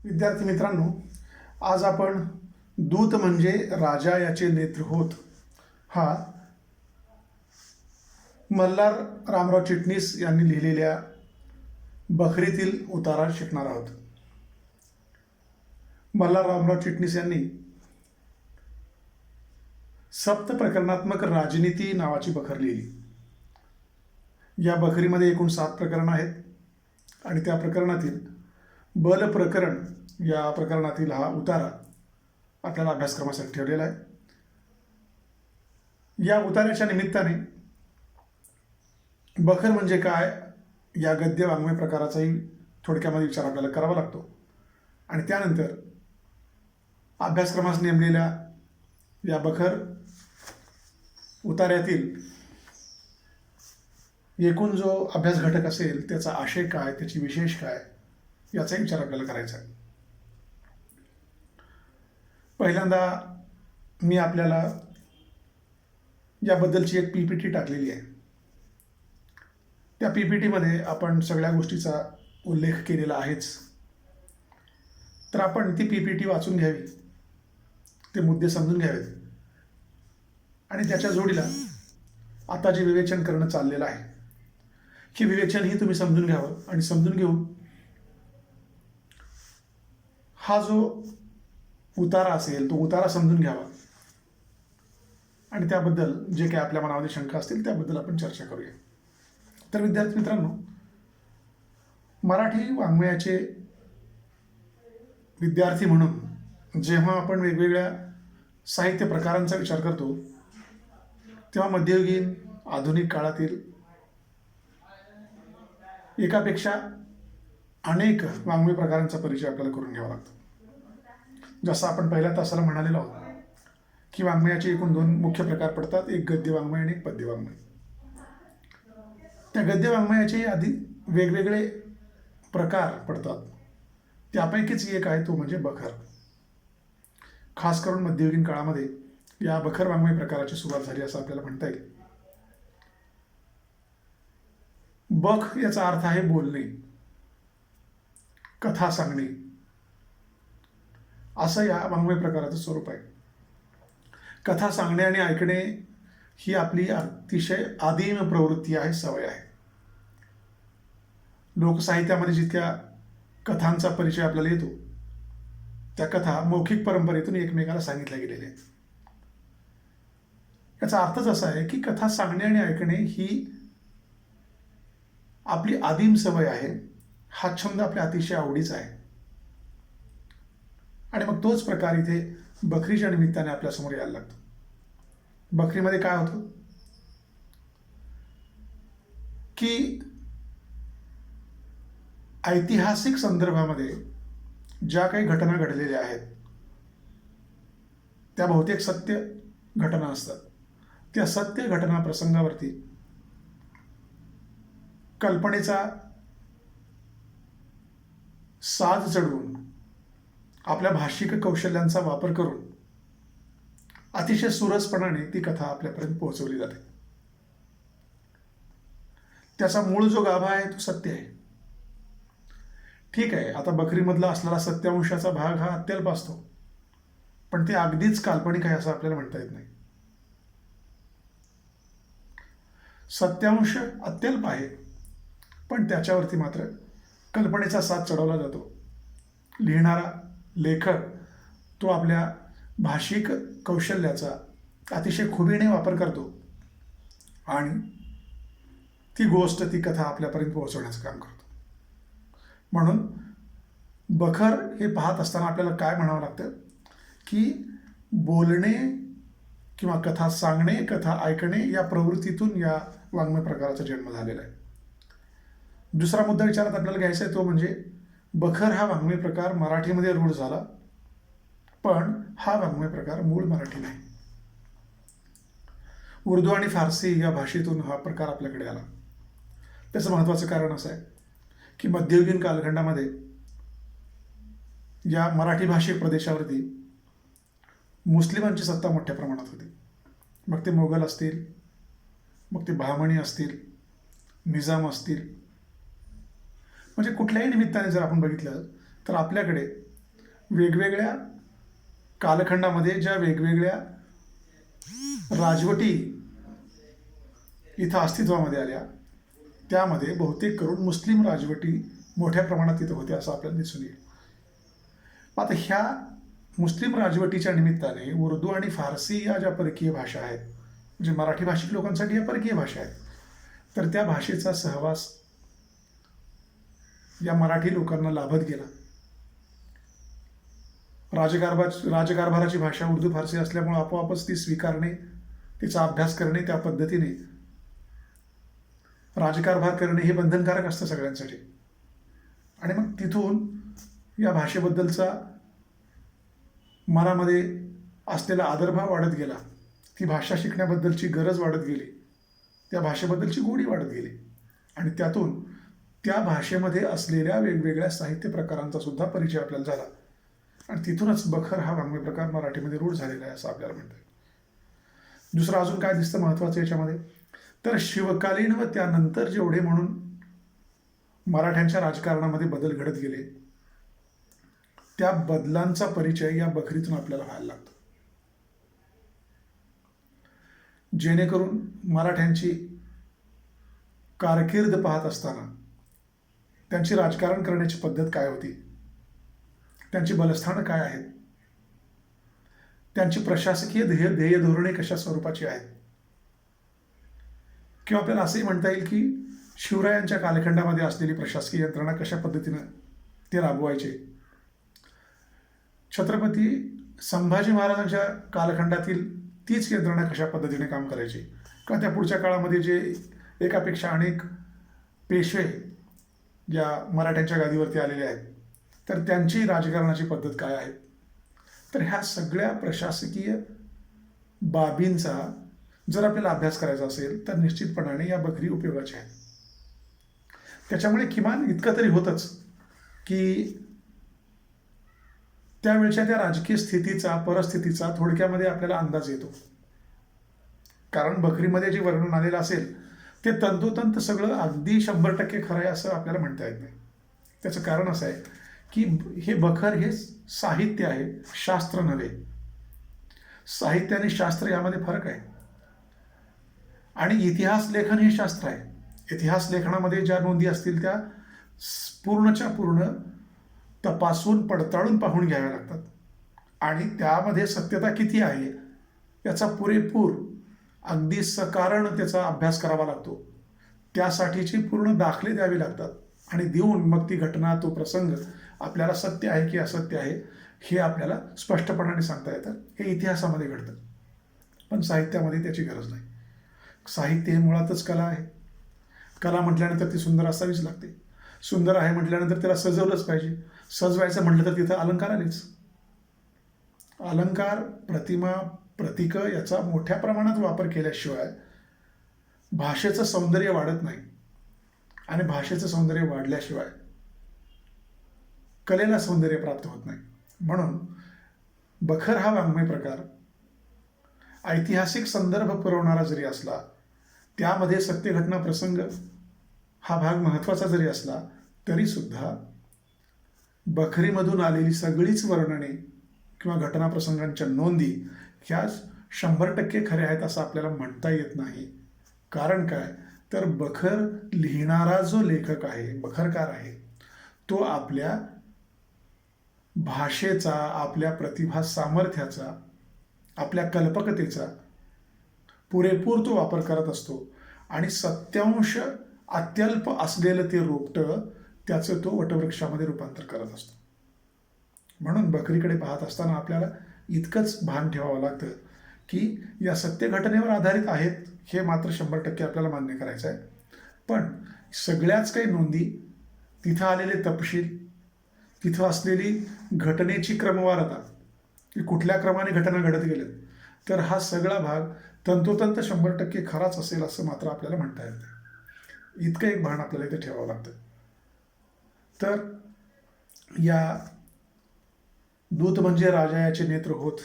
विद्यार्थी मित्रांनो, आज आपण दूत म्हणजे राजा याचे नेत्र होत हा मल्हार रामराव चिटणीस यांनी लिहिलेल्या बखरीतील उतारा शिकणार आहोत. मल्हार रामराव चिटणीस यांनी सप्त प्रकरणात्मक राजनीती नावाची बखर लिहिली. या बखरीमध्ये एकूण 7 प्रकरणं आहेत आणि त्या प्रकरणातील बल प्रकरण या प्रकरणातील हा उतारा आपल्याला अभ्यासक्रमासाठी ठेवलेला आहे. या उतार्याच्या निमित्ताने बखर म्हणजे काय या गद्य वाङ्मय प्रकाराचाही थोडक्यामध्ये विचार आपल्याला करावा लागतो आणि त्यानंतर अभ्यासक्रमास नेमलेल्या या बखर उतार्यातील एकूण जो अभ्यास घटक असेल त्याचा आशय काय, त्याची विशेष काय याचाही विचार आपल्याला करायचा आहे. पहिल्यांदा मी आपल्याला याबद्दलची एक PPT टाकलेली आहे. त्या PPTमध्ये आपण सगळ्या गोष्टीचा उल्लेख केलेला आहेच. तर आपण ती PPT वाचून घ्यावी, ते मुद्दे समजून घ्यावेत आणि त्याच्या जोडीला आता जे विवेचन करणं चाललेलं आहे हे विवेचनही तुम्ही समजून घ्यावं आणि समजून घेऊन हा जो उतारा असेल तो उतारा समजून घ्यावा आणि त्याबद्दल जे काही आपल्या मनामध्ये शंका असतील त्याबद्दल आपण चर्चा करूया. तर विद्यार्थी मित्रांनो, मराठी वाङ्मयाचे विद्यार्थी म्हणून जेव्हा आपण वेगवेगळ्या साहित्य प्रकारांचा विचार करतो तेव्हा मध्ययुगीन आधुनिक काळातील एकापेक्षा अनेक वाङ्मय प्रकारांचा परिचय आपल्याला करून घ्यावा लागतो. जसं आपण पहिल्या तासाला म्हणालेलो आहोत की वाङ्मयाचे एकूण 2 मुख्य प्रकार पडतात, एक गद्य वाङ्मय आणि एक पद्य वाङ्मय. त्या गद्य वाङ्मयाचे आधी वेगवेगळे प्रकार पडतात. त्यापैकीच एक आहे तो म्हणजे बखर. खास करून मध्ययुगीन काळामध्ये या बखर वाङ्मय प्रकाराची सुरुवात झाली असं आपल्याला म्हणता येईल. बख याचा अर्थ आहे बोलणे, कथा सांगणे, असं या वाङ्मय प्रकाराचं स्वरूप आहे. कथा सांगणे आणि ऐकणे ही आपली अतिशय आदिम प्रवृत्ती आहे, सवय आहे. लोकसाहित्यामध्ये जितक्या कथांचा परिचय आपल्याला येतो त्या कथा मौखिक परंपरेतून एकमेकाला सांगितल्या गेलेल्या आहेत. याचा अर्थच असा आहे की कथा सांगणे आणि ऐकणे ही आपली आदिम सवय आहे. हा छंद आपल्या अतिशय आवडीचा आहे आणि मग तोच प्रकार इथे बखरीच्या निमित्ताने आपल्यासमोर यायला लागतो. बखरीमध्ये काय होतं की ऐतिहासिक संदर्भामध्ये ज्या काही घटना घडलेल्या आहेत त्या बहुतेक सत्य घटना असतात. त्या सत्य घटना प्रसंगावरती कल्पनेचा साज चढवून आपल्या भाषिक कौशल्यांचा वापर करून अतिशय सुरसपणाने ती कथा आपल्यापर्यंत पोहोचवली जाते. त्याचा मूळ जो गाभा आहे तो सत्य आहे. ठीक आहे, आता बखरीमधला असलेला सत्यांशाचा भाग हा अत्यल्प असतो, पण ते अगदीच काल्पनिक आहे असं आपल्याला म्हणता येत नाही. सत्यांश अत्यल्प आहे पण त्याच्यावरती मात्र कल्पनेचा साज चढवला जातो. लिहिणारा लेखक तो आपल्या भाषिक कौशल्याचा अतिशय खुबीने वापर करतो आणि ती गोष्ट, ती कथा आपल्यापर्यंत पोहोचवण्याचं काम करतो. म्हणून बखर हे पाहत असताना आपल्याला काय म्हणावं लागतं की बोलणे किंवा कथा सांगणे, कथा ऐकणे या प्रवृत्तीतून या वाङ्मय प्रकाराचा जन्म झालेला आहे. दुसरा मुद्दा विचारात आपल्याला घ्यायचा आहे तो म्हणजे बखर हा वाङ्मय प्रकार मराठीमध्ये रूढ झाला, पण हा वाङ्मय प्रकार मूळ मराठी नाही. उर्दू आणि फारसी या भाषेतून हा प्रकार आपल्याकडे आला. त्याचं महत्त्वाचं कारण असं आहे की मध्ययुगीन कालखंडामध्ये या मराठी भाषिक प्रदेशावरती मुस्लिमांची सत्ता मोठ्या प्रमाणात होती. मग ते मोगल असतील, मग ते बहामणी असतील, निजाम असतील, म्हणजे कुठल्याही निमित्ताने जर आपण बघितलं तर आपल्याकडे वेगवेगळ्या कालखंडामध्ये ज्या वेगवेगळ्या राजवटी इथं अस्तित्वामध्ये आल्या त्यामध्ये बहुतेक करून मुस्लिम राजवटी मोठ्या प्रमाणात इथं होत्या असं आपल्याला दिसून येईल. आता ह्या मुस्लिम राजवटीच्या निमित्ताने उर्दू आणि फारसी या ज्या परकीय भाषा आहेत, म्हणजे मराठी भाषिक लोकांसाठी या परकीय भाषा आहेत, तर त्या भाषेचा सहवास या मराठी लोकांना लाभत गेला. राजकारभाराची भाषा उर्दू फारसी असल्यामुळे आपोआपच ती स्वीकारणे, तिचा अभ्यास करणे, त्या पद्धतीने राजकारभार करणे हे बंधनकारक असतं सगळ्यांसाठी. आणि मग तिथून या भाषेबद्दलचा मनामध्ये असलेला आदरभाव वाढत गेला, ती भाषा शिकण्याबद्दलची गरज वाढत गेली, त्या भाषेबद्दलची गोडी वाढत गेली आणि त्यातून त्या भाषेमध्ये असलेल्या वेगवेगळ्या साहित्य प्रकारांचा सुद्धा परिचय आपल्याला झाला आणि तिथूनच बखर हा वाङ्मय प्रकार मराठीमध्ये रूढ झालेला आहे असं आपल्याला म्हणता येईल. दुसरं अजून काय दिसतं महत्त्वाचं याच्यामध्ये, तर शिवकालीन व त्यानंतर जेवढे म्हणून मराठ्यांच्या राजकारणामध्ये बदल घडत गेले त्या बदलांचा परिचय या बखरीतून आपल्याला व्हायला लागतो, जेणेकरून मराठ्यांची कारकीर्द पाहत असताना त्यांची राजकारण करण्याची पद्धत काय होती, त्यांची बलस्थानं काय आहेत, त्यांची प्रशासकीय ध्येय धोरणे कशा स्वरूपाची आहेत, किंवा आपल्याला असंही म्हणता येईल की शिवरायांच्या कालखंडामध्ये असलेली प्रशासकीय यंत्रणा कशा पद्धतीनं ते राबवायचे, छत्रपती संभाजी महाराजांच्या कालखंडातील तीच यंत्रणा कशा पद्धतीने काम करायची, किंवा त्या पुढच्या काळामध्ये जे एकापेक्षा अनेक पेशवे या मराठ्यांच्या गादीवरती आलेले आहेत तर त्यांची राजकारणाची पद्धत काय आहे. तर ह्या सगळ्या प्रशासकीय बाबींचा जर आपल्याला अभ्यास करायचा असेल तर निश्चितपणाने या बखरी उपयोगाच्या आहेत. त्याच्यामुळे किमान इतकं तरी होतंच की त्यावेळच्या त्या राजकीय स्थितीचा, परिस्थितीचा थोडक्यामध्ये आपल्याला अंदाज येतो. कारण बखरीमध्ये जे वर्णन आलेलं असेल ते तंतोतंत सगळं अगदी 100% खरं आहे असं आपल्याला म्हणता येत नाही. त्याचं कारण असं आहे की हे बखर हे साहित्य आहे, शास्त्र नव्हे. साहित्य आणि शास्त्र यामध्ये फरक आहे. आणि इतिहास लेखन हे शास्त्र आहे. इतिहास लेखनामध्ये ज्या नोंदी असतील त्या पूर्णच्या पूर्ण तपासून पडताळून पाहून घ्याव्या लागतात आणि त्यामध्ये सत्यता किती आहे याचा पुरेपूर अगदी सकारण त्याचा अभ्यास करावा लागतो. त्यासाठीची पूर्ण दाखले द्यावे लागतात आणि देऊन मग ती घटना, तो प्रसंग आपल्याला सत्य आहे की असत्य आहे हे आपल्याला स्पष्टपणाने सांगता येतं. हे इतिहासामध्ये घडतं, पण साहित्यामध्ये त्याची गरज नाही. साहित्य हे मुळातच कला आहे. कला म्हटल्यानंतर ती सुंदर असावीच लागते. सुंदर आहे म्हटल्यानंतर त्याला सजवलंच पाहिजे. सजवायचं म्हटलं तर तिथं अलंकार आलेच. अलंकार, प्रतिमा, प्रतीकं याचा मोठ्या प्रमाणात वापर केल्याशिवाय भाषेचं सौंदर्य वाढत नाही आणि भाषेचं सौंदर्य वाढल्याशिवाय कलेला सौंदर्य प्राप्त होत नाही. म्हणून बखर हा वाङ्मय प्रकार ऐतिहासिक संदर्भ पुरवणारा जरी असला, त्यामध्ये सत्य घटना प्रसंग हा भाग महत्त्वाचा जरी असला तरी सुद्धा बखरीमधून आलेली सगळीच वर्णने किंवा घटना प्रसंगांच्या नोंदी ह्या 100% खऱ्या आहेत असं आपल्याला म्हणता येत नाही. कारण काय, तर बखर लिहिणारा जो लेखक आहे, बखरकार आहे, तो आपल्या भाषेचा, आपल्या प्रतिभा सामर्थ्याचा, आपल्या कल्पकतेचा पुरेपूर तो वापर करत असतो आणि सत्यांश अत्यल्प असलेलं ते रोपटं त्याचं तो वटवृक्षामध्ये रूपांतर करत असतो. म्हणून बखरीकडे पाहत असताना आपल्याला इतकंच भान ठेवावं लागतं की या सत्य घटनेवर आधारित आहेत हे मात्र 100% आपल्याला मान्य करायचं आहे. पण सगळ्याच काही नोंदी, तिथं आलेले तपशील, तिथं असलेली घटनेची क्रमवारता की कुठल्या क्रमाने घटना घडत गेल्या, तर हा सगळा भाग तंतोतंत 100% खराच असेल असं मात्र आपल्याला म्हणता येत नाही. इतकं एक भान आपल्याला इथे ठेवावं लागतं. तर या दूत म्हणजे राजायाचे नेत्र होत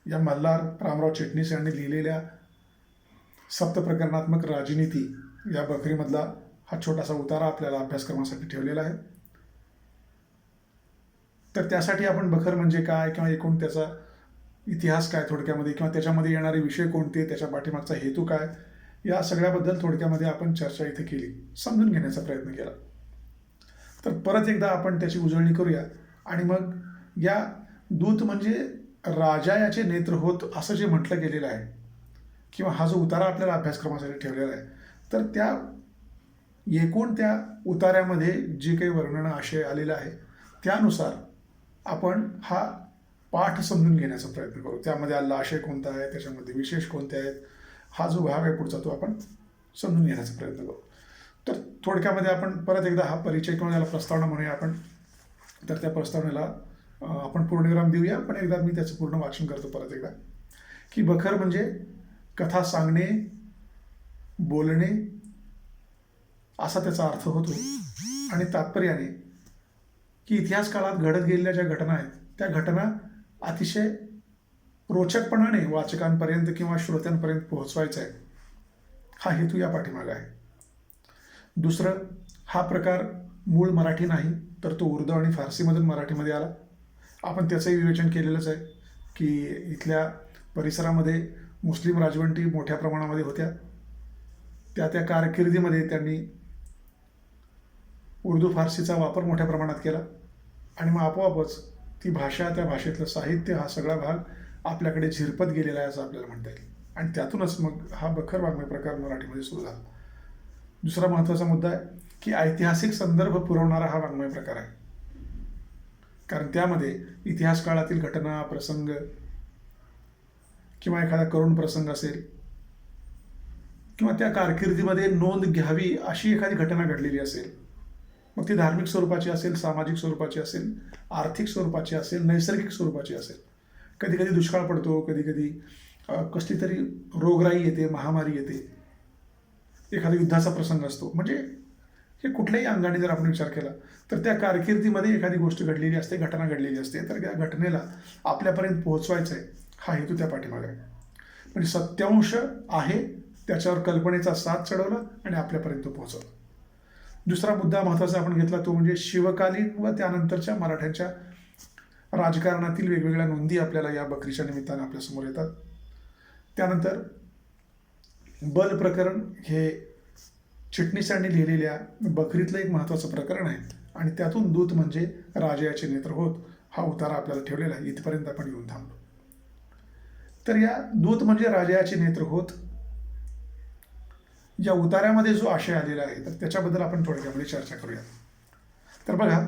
या मल्हार रामराव चिटणीस यांनी लिहिलेल्या सप्तप्रकरणात्मक राजनीती या बखरीमधला हा छोटासा उतारा आपल्याला अभ्यासक्रमासाठी ठेवलेला आहे. तर त्यासाठी आपण बखर म्हणजे काय किंवा एकूण त्याचा इतिहास काय थोडक्यामध्ये, किंवा त्याच्यामध्ये येणारे विषय कोणते, त्याच्या पाठीमागचा हेतू काय, या सगळ्याबद्दल थोडक्यामध्ये आपण चर्चा इथे केली, समजून घेण्याचा प्रयत्न केला. तर परत एकदा आपण त्याची उजळणी करूया. आणि मग या दूत म्हणजे राजा याचे नेत्र होत असं जे म्हटलं गेलेलं आहे, किंवा हा जो उतारा आपल्याला अभ्यासक्रमासाठी ठेवलेला आहे, तर त्या एकूण त्या उतार्यामध्ये जे काही वर्णन आशय आलेला आहे त्यानुसार आपण हा पाठ समजून घेण्याचा प्रयत्न करू. त्यामध्ये आलेला आशय कोणता आहे, त्याच्यामध्ये विशेष कोणते आहेत, हा जो भाग आहे पुढचा तो आपण समजून घेण्याचा प्रयत्न करू. तर थोडक्यामध्ये आपण परत एकदा हा परिचय किंवा त्याला प्रस्तावना म्हणूया आपण. तर त्या प्रस्तावनेला आपण पूर्णविराम देऊया. पण एकदा मी त्याचं पूर्ण वाचन करतो परत एकदा, की बखर म्हणजे कथा सांगणे, बोलणे असा त्याचा अर्थ होतो. आणि तात्पर्याने की इतिहास काळात घडत गेलेल्या ज्या घटना आहेत त्या घटना अतिशय रोचकपणाने वाचकांपर्यंत किंवा श्रोत्यांपर्यंत पोहोचवायचा आहे, हा हेतू या पाठीमागे आहे. दुसरं, हा प्रकार मूळ मराठी नाही, तर तो उर्दू आणि फारसीमधून मराठीमध्ये आला. आपण त्याचंही विवेचन केलेलंच आहे की इथल्या परिसरामध्ये मुस्लिम राजवंटी मोठ्या प्रमाणामध्ये होत्या. त्या कारकिर्दीमध्ये त्यांनी उर्दू फारसीचा वापर मोठ्या प्रमाणात केला. आणि मग आपोआपच ती भाषा, त्या भाषेतलं साहित्य, हा सगळा भाग आपल्याकडे झिरपत गेलेला आहे असं आपल्याला म्हणता येईल. आणि त्यातूनच मग हा बखर वाङ्मय प्रकार मराठीमध्ये सुरू झाला. दुसरा महत्त्वाचा मुद्दा आहे की ऐतिहासिक संदर्भ पुरवणारा हा वाङ्मय प्रकार आहे. कारण त्यामध्ये इतिहास काळातील घटना, प्रसंग किंवा एखादा करुण प्रसंग असेल, किंवा त्या कारकिर्दीमध्ये नोंद घ्यावी अशी एखादी घटना घडलेली असेल, मग ती धार्मिक स्वरूपाची असेल, सामाजिक स्वरूपाची असेल, आर्थिक स्वरूपाची असेल, नैसर्गिक स्वरूपाची असेल. कधी कधी दुष्काळ पडतो, कधी कधी कसली तरी रोगराई येते, महामारी येते, एखादा युद्धाचा प्रसंग असतो. म्हणजे हे कुठल्याही अंगाने जर आपण विचार केला तर त्या कारकिर्दीमध्ये एखादी गोष्ट घडलेली असते, घटना घडलेली असते, तर त्या घटनेला आपल्यापर्यंत पोहोचवायचं आहे, हा हेतू त्या पाठीमागे आहे. म्हणजे सत्यांश आहे, त्याच्यावर कल्पनेचा साथ चढवला आणि आपल्यापर्यंत पोहोचवला. दुसरा मुद्दा महत्त्वाचा आपण घेतला तो म्हणजे शिवकालीन व त्यानंतरच्या मराठ्यांच्या राजकारणातील वेगवेगळ्या नोंदी आपल्याला या बकरीच्या निमित्तानं आपल्यासमोर येतात. त्यानंतर बल प्रकरण हे चिटणीसांनी लिहिलेल्या बकरीतलं एक महत्त्वाचं प्रकरण आहे. आणि त्यातून दूत म्हणजे राजाचे नेत्र होत हा उतारा आपल्याला ठेवलेला आहे. इथपर्यंत आपण येऊन थांबलो. तर या दूत म्हणजे राजाचे नेत्र होत या उतार्यामध्ये जो आशय आलेला आहे तर त्याच्याबद्दल आपण थोडक्यामध्ये चर्चा करूया. तर बघा,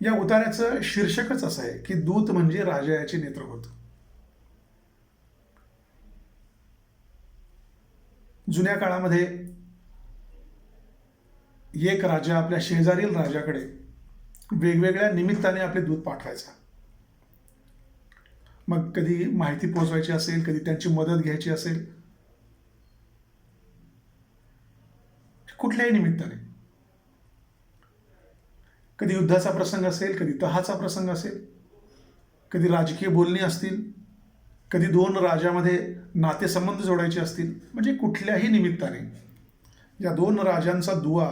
या उतार्याचं शीर्षकच असं आहे की दूत म्हणजे राजाचे नेत्र होत. जुन्या काळामध्ये एक राजा आपल्या शेजारील राजाकडे वेगवेगळ्या निमित्ताने आपले दूत पाठवायचा. मग कधी माहिती पोहोचवायची असेल, कधी त्यांची मदत घ्यायची असेल, कुठल्याही निमित्ताने, कधी युद्धाचा प्रसंग असेल, कधी तहाचा प्रसंग असेल, कधी राजकीय बोलणी असतील, कधी दोन राजामध्ये नातेसंबंध जोडायचे असतील, म्हणजे कुठल्याही निमित्ताने या दोन राजांचा दुवा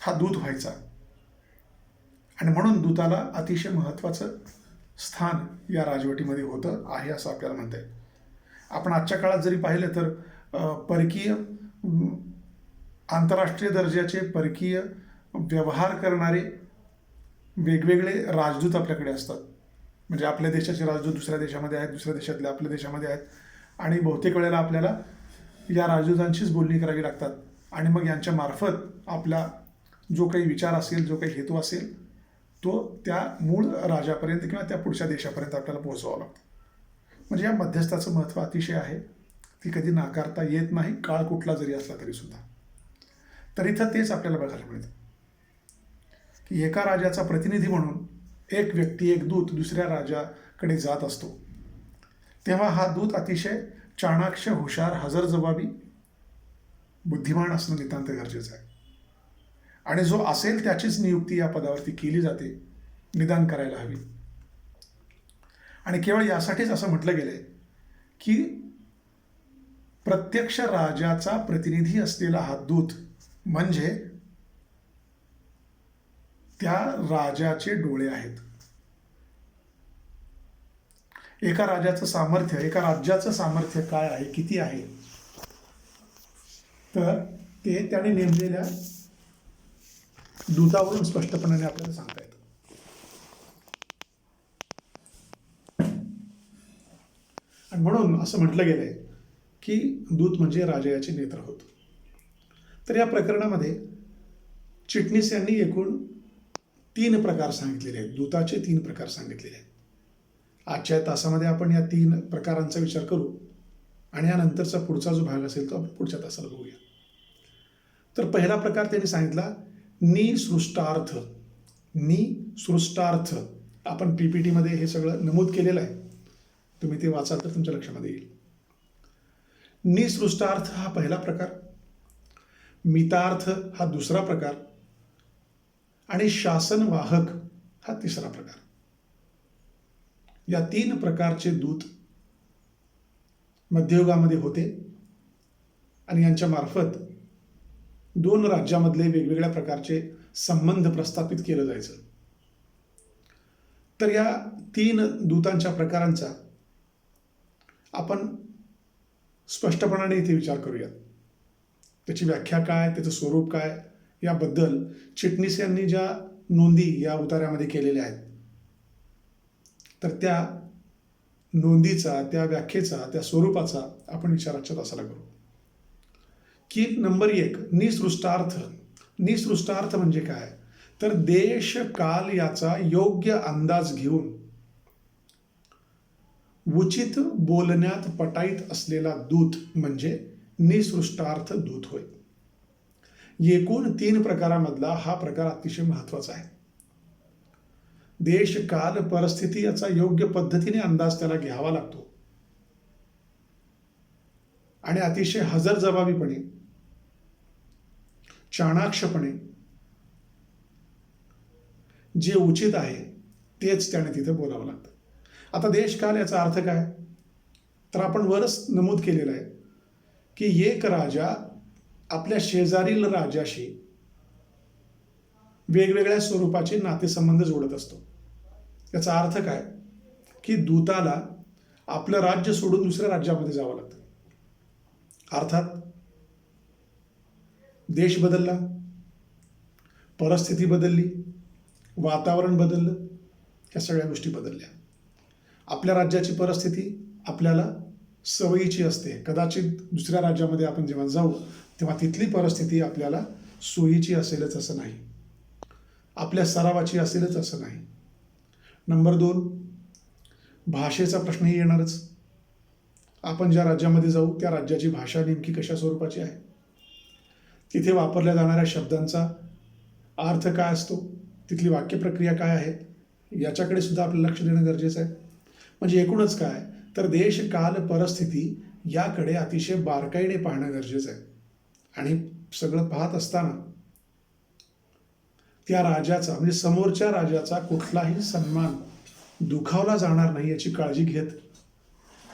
हा दूत व्हायचा. आणि म्हणून दूताला अतिशय महत्त्वाचं स्थान या राजवटीमध्ये होतं आहे असं आपल्याला म्हणता येईल. आपण आजच्या काळात जरी पाहिलं तर परकीय आंतरराष्ट्रीय दर्जाचे परकीय व्यवहार करणारे वेगवेगळे राजदूत आपल्याकडे असतात. म्हणजे आपल्या देशाचे राजदूत दुसऱ्या देशामध्ये आहेत, दुसऱ्या देशातले आपल्या देशामध्ये आहेत, आणि बहुतेक वेळेला आपल्याला या राजदूतांशीच बोलणी करावी लागतात. आणि मग यांच्या मार्फत आपला जो काही विचार असेल, जो काही हेतू असेल, तो त्या मूळ राजापर्यंत किंवा त्या पुढच्या देशापर्यंत आपल्याला पोहोचवावा लागतो. म्हणजे या मध्यस्थाचं महत्त्व अतिशय आहे, ती कधी नाकारता येत नाही, काळ कुठला जरी असला तरी सुद्धा. तर इथं तेच आपल्याला बघायला मिळतं की एका राजाचा प्रतिनिधी म्हणून एक व्यक्ती, एक दूत दुसऱ्या राजाकडे जात असतो. तेव्हा हा दूत अतिशय चाणाक्ष, हुशार, हजरजबाबी, बुद्धिमान असणं नितांत गरजेचं आहे. आणि जो असेल त्याचीच नियुक्ती या पदावरती केली जाते, निदान करायला हवी. आणि केवळ यासाठीच असं म्हटलं गेलंय की प्रत्यक्ष राजाचा प्रतिनिधी असलेला हा दूत म्हणजे त्या राजाचे डोळे आहेत. एका राजाचं सामर्थ्य, एका राज्याचं सामर्थ्य काय आहे, किती आहे, तर ते त्याने नेमलेल्या दूतावरून स्पष्टपणाने आपल्याला सांगता येतं. आणि म्हणून असं म्हटलं गेलंय की दूत म्हणजे राजाचे नेत्र होत. तर या प्रकरणामध्ये चिटणीस यांनी एकूण 3 प्रकार सांगितलेले आहेत. दूताचे 3 प्रकार सांगितलेले आहेत. आजच्या तासामध्ये आपण या 3 प्रकारांचा विचार करू आणि यानंतरचा पुढचा जो भाग असेल तो आपण पुढच्या तासाला बघूया. तर पहिला प्रकार त्यांनी सांगितला निसृष्टार्थ. निसृष्टार्थ आपण PPT मध्ये हे सगळं नमूद केलेलं आहे, तुम्ही ते वाचाल तर तुमच्या लक्षामध्ये येईल. निसृष्टार्थ हा पहिला प्रकार, मितार्थ हा दुसरा प्रकार आणि शासनवाहक हा तिसरा प्रकार. या 3 प्रकारचे दूत मध्ययुगामध्ये होते आणि यांच्या मार्फत 2 राज्यामधले वेगवेगळ्या प्रकारचे संबंध प्रस्थापित केलं जायचं. तर या 3 दूतांच्या प्रकारांचा आपण स्पष्टपणाने इथे विचार करूयात. त्याची व्याख्या काय, त्याचं स्वरूप काय, याबद्दल चिटणीस यांनी ज्या नोंदी या उतार्यामध्ये केलेल्या आहेत, तर त्या नोंदीचा, त्या व्याख्येचा, त्या स्वरूपाचा आपण विचार आजच्या तासाला करू. की नंबर 1 निसृष्टार्थ. निसृष्टार्थ म्हणजे काय, तर देश काल याचा योग्य अंदाज घेऊन उचित बोलण्यात पटाईत असलेला दूत म्हणजे निसृष्टार्थ दूत होय. एकूण 3 प्रकारामधला हा प्रकार अतिशय महत्वाचा आहे. देश काल परिस्थिती याचा योग्य पद्धतीने अंदाज त्याला घ्यावा लागतो आणि अतिशय हजरजबाबीपणे, चाणाक्षपणे जे उचित आहे तेच त्याने तिथे बोलावं लागतं. आता देशकाल याचा अर्थ काय, तर आपण वरच नमूद केलेलं आहे की एक राजा आपल्या शेजारील राजाशी वेगवेगळ्या स्वरूपाचे नातेसंबंध जोडत असतो. याचा अर्थ काय की दूताला आपलं राज्य सोडून दुसऱ्या राज्यामध्ये जावं लागतं. अर्थात देश बदलला, परिस्थिती बदलली, वातावरण बदललं, या सगळ्या गोष्टी बदलल्या. आपल्या राज्याची परिस्थिती आपल्याला सवयीची असते. कदाचित दुसऱ्या राज्यामध्ये आपण जेव्हा जाऊ तेव्हा तिथली परिस्थिती आपल्याला सोयीची असेलच असं नाही, आपल्या सरावाची असेलच असं नाही. नंबर 2 भाषेचा प्रश्नही येणारच. आपण ज्या राज्यामध्ये जाऊ त्या राज्याची भाषा नेमकी कशा स्वरूपाची आहे, तिथे वापरल्या जाणाऱ्या शब्दांचा अर्थ काय असतो, तिथली वाक्यप्रक्रिया काय आहे, याच्याकडे सुद्धा आपल्याला लक्ष देणं गरजेचं आहे. म्हणजे एकूणच काय, तर देश काल परिस्थिती याकडे अतिशय बारकाईने पाहणं गरजेचं आहे. आणि सगळं पाहत असताना त्या राजाचा म्हणजे समोरच्या राजाचा कुठलाही सन्मान दुखावला जाणार नाही याची काळजी घेत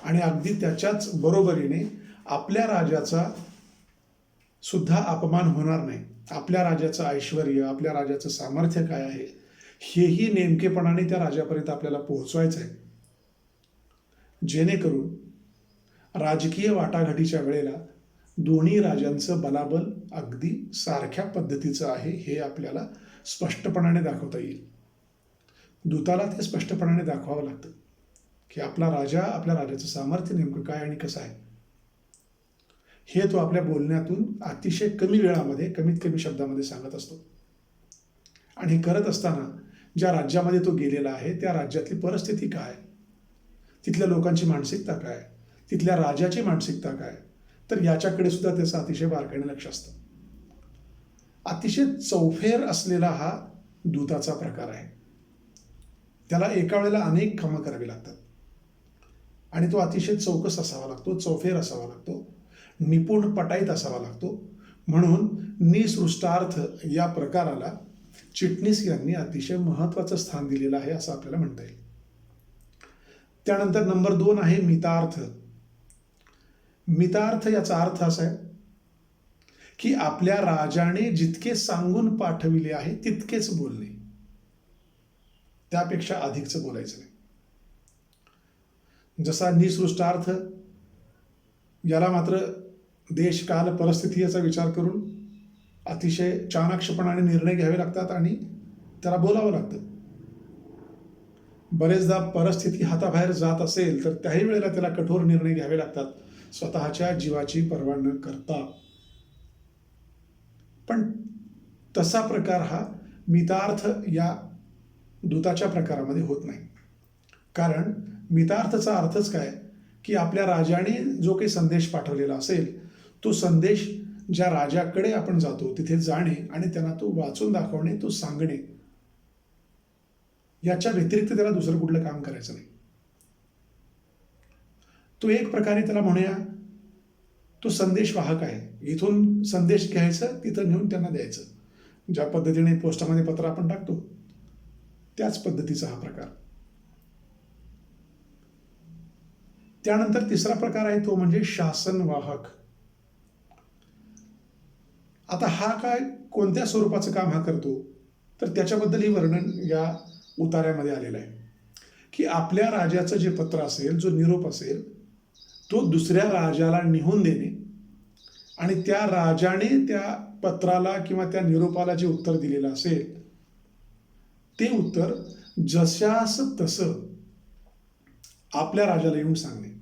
आणि अगदी त्याच्याच बरोबरीने आपल्या राजाचा सुद्धा अपमान होणार नाही, आपल्या राजाचं ऐश्वर्य, आपल्या राजाचं सामर्थ्य काय आहे हेही नेमकेपणाने त्या राजापर्यंत आपल्याला पोहोचवायचं आहे, जेणेकरून राजकीय वाटाघाटीच्या वेळेला दोन्ही राजांचं बलाबल अगदी सारख्या पद्धतीचं आहे हे आपल्याला स्पष्टपणाने दाखवता येईल. दूताला ते स्पष्टपणाने दाखवावं लागतं की आपला राजा, आपल्या राजाचं सामर्थ्य नेमकं काय आणि कसं आहे हे तो आपल्या बोलण्यातून अतिशय कमी वेळामध्ये, कमीत कमी शब्दामध्ये सांगत असतो. आणि हे करत असताना ज्या राज्यामध्ये तो गेलेला आहे त्या राज्यातली परिस्थिती काय, तिथल्या लोकांची मानसिकता काय, तिथल्या राजाची मानसिकता काय, तर याच्याकडे सुद्धा त्याचं अतिशय बारकाईने लक्ष असतं. अतिशय चौफेर असलेला हा दूताचा प्रकार आहे. त्याला एका वेळेला अनेक कामं करावी लागतात आणि तो अतिशय चौकस असावा लागतो, चौफेर असावा लागतो, निपुण पटाईत असावा लागतो. म्हणून निसृष्टार्थ या प्रकाराला चिटणीस यांनी अतिशय महत्वाचं स्थान दिलेलं आहे असं आपल्याला म्हणता येईल. त्यानंतर नंबर 2 आहे मितार्थ. मितार्थ याचा अर्थ असा आहे की आपल्या राजाने जितके सांगून पाठविले आहे तितकेच बोलणे. त्यापेक्षा अधिकचं बोलायचं नाही. जसा निसृष्टार्थ याला मात्र देश काल परिस्थिती याचा विचार करून अतिशय चाणाक्षपणाने निर्णय घ्यावे लागतात आणि त्याला बोलावं लागतं. बरेचदा परिस्थिती हाताबाहेर जात असेल तर त्याही वेळेला त्याला कठोर निर्णय घ्यावे लागतात, स्वतःच्या जीवाची पर्वा न करता. पण तसा प्रकार हा मितार्थ या दूताच्या प्रकारामध्ये होत नाही. कारण मितार्थचा अर्थच काय की आपल्या राजाने जो काही संदेश पाठवलेला असेल तो संदेश ज्या राजाकडे आपण जातो तिथे जाणे आणि त्यांना तो वाचून दाखवणे, तो सांगणे, याच्या व्यतिरिक्त त्याला दुसरं कुठलं काम करायचं नाही. तो एक प्रकारे त्याला म्हणूया तो संदेश वाहक आहे. इथून संदेश घ्यायचं, तिथं नेऊन त्यांना द्यायचं. ज्या पद्धतीने पोस्टामध्ये पत्र आपण टाकतो त्याच पद्धतीचा हा प्रकार. त्यानंतर तिसरा प्रकार आहे तो म्हणजे शासनवाहक. आता हा काय कोणत्या स्वरूपाचं काम हा करतो तर त्याच्याबद्दलही वर्णन या उतार्यामध्ये आलेलं आहे की आपल्या राजाचं जे पत्र असेल, जो निरोप असेल, तो दुसऱ्या राजाला निहून देणे आणि त्या राजाने त्या पत्राला किंवा त्या निरोपाला जे उत्तर दिलेलं असेल ते उत्तर जशास तसं आपल्या राजाला येऊन सांगणे.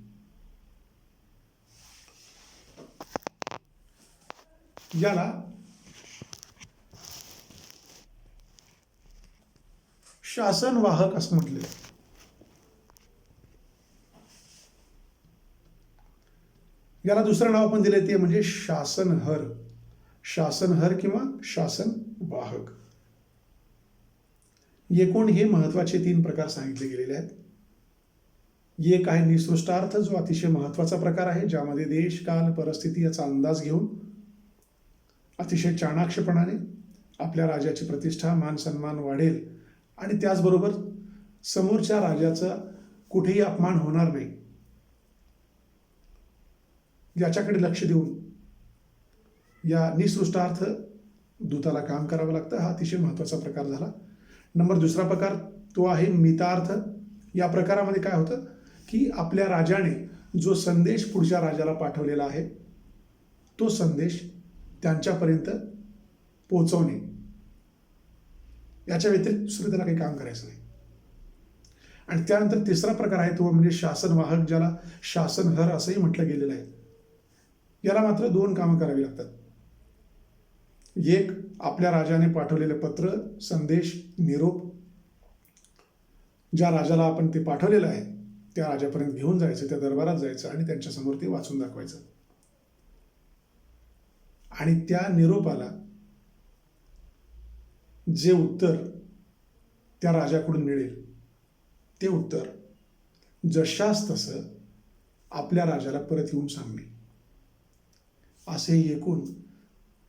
याला शासनवाहक असं म्हटलेलं आहे. याला दुसरं नाव आपण दिले ते म्हणजे शासनहर. शासनहर किंवा शासनवाहक. एकूण हे महत्वाचे 3 प्रकार सांगितले गेलेले आहेत. एक आहे निसृष्टार्थ, जो अतिशय महत्वाचा प्रकार आहे, ज्यामध्ये देश काल परिस्थिती याचा अंदाज घेऊन अतिशय चाणाक्षपणाने आपल्या राजाची प्रतिष्ठा, मान सन्मान वाढेल आणि त्याचबरोबर समोरच्या राजाचा कुठेही अपमान होणार नाही याच्याकडे लक्ष देऊन या निसृष्टार्थ दूताला काम करावं लागतं. हा अतिशय महत्वाचा प्रकार झाला. दुसरा प्रकार तो आहे मितार्थ. या प्रकारामध्ये काय होतं की आपल्या राजाने जो संदेश पुढच्या राजाला पाठवलेला आहे तो संदेश त्यांच्यापर्यंत पोहोचवणे, याच्या व्यतिरिक्त दुसरं त्याला काही काम करायचं नाही. आणि त्यानंतर तिसरा प्रकार आहे तो म्हणजे शासनवाहक, ज्याला शासनहर असंही म्हटलं गेलेलं आहे. याला मात्र 2 कामं करावी लागतात. एक, आपल्या राजाने पाठवलेलं पत्र, संदेश, निरोप ज्या राजाला आपण ते पाठवलेलं आहे त्या राजापर्यंत घेऊन जायचं, त्या दरबारात जायचं आणि त्यांच्यासमोर ते वाचून दाखवायचं. आणि त्या निरोपाला जे उत्तर त्या राजाकडून मिळेल ते उत्तर जशास तसं आपल्या राजाला परत येऊन सांगणे. असे एकूण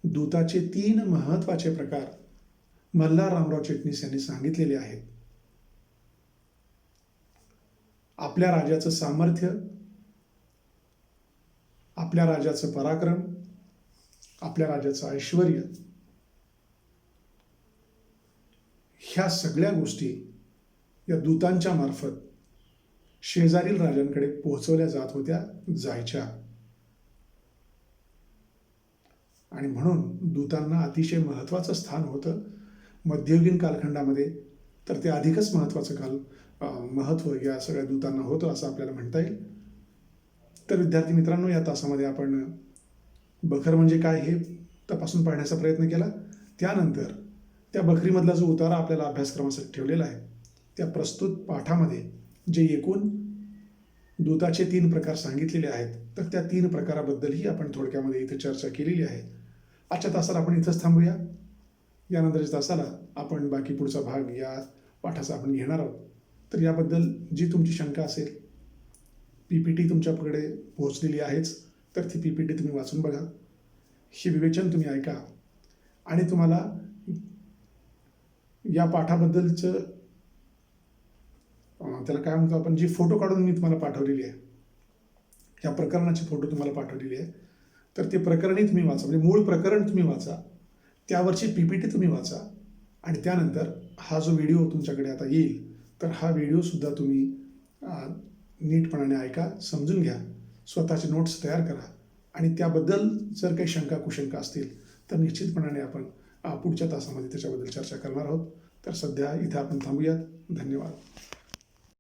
दूताचे 3 महत्वाचे प्रकार मल्हार रामराव चिटणीस यांनी सांगितलेले आहेत. आपल्या राजाचं सामर्थ्य, आपल्या राजाचं पराक्रम, आपल्या राजाचं ऐश्वर, ह्या सगळ्या गोष्टी या दूतांच्या मार्फत शेजारील राजांकडे पोहोचवल्या जात होत्या, जायच्या. आणि म्हणून दूतांना अतिशय महत्त्वाचं स्थान होतं. मध्ययुगीन कालखंडामध्ये तर ते अधिकच महत्त्वाचं महत्त्व या सगळ्या दूतांना होतं असं आपल्याला म्हणता येईल. तर विद्यार्थी मित्रांनो, या तासामध्ये आपण बखर म्हणजे काय हे तपासून पाहण्याचा प्रयत्न केला. त्यानंतर त्या बखरीमधला जो उतारा आपल्याला अभ्यासक्रमासाठी ठेवलेला आहे त्या प्रस्तुत पाठामध्ये जे एकूण दूताचे 3 प्रकार सांगितलेले आहेत तर त्या 3 प्रकाराबद्दलही आपण थोडक्यामध्ये इथे चर्चा केलेली आहे. आजच्या तासाला आपण इथंच थांबूया. यानंतरच्या तासाला आपण बाकी पुढचा भाग या पाठाचा आपण घेणार आहोत. तर याबद्दल जी तुमची शंका असेल, PPT तुमच्याकडे पोहोचलेली आहेच, तर ती PPT तुम्ही वाचून बघा, हे विवेचन तुम्ही ऐका आणि तुम्हाला या पाठाबद्दलचं त्याला काय म्हणतो आपण, जी फोटो काढून मी तुम्हाला पाठवलेली आहे, या प्रकरणाची फोटो तुम्हाला पाठवलेली आहे, तर ते प्रकरणही तुम्ही वाचा, म्हणजे मूळ प्रकरण तुम्ही वाचा, त्यावरची PPT तुम्ही वाचा आणि त्यानंतर हा जो व्हिडिओ तुमच्याकडे आता येईल, तर हा व्हिडिओसुद्धा तुम्ही नीटपणाने ऐका, समजून घ्या, स्वतःचे नोट्स तयार करा आणि त्याबद्दल जर काही शंका कुशंका असतील तर निश्चितपणाने आपण पुढच्या तासामध्ये त्याच्याबद्दल चर्चा करणार आहोत. तर सध्या इथे आपण थांबूयात. धन्यवाद.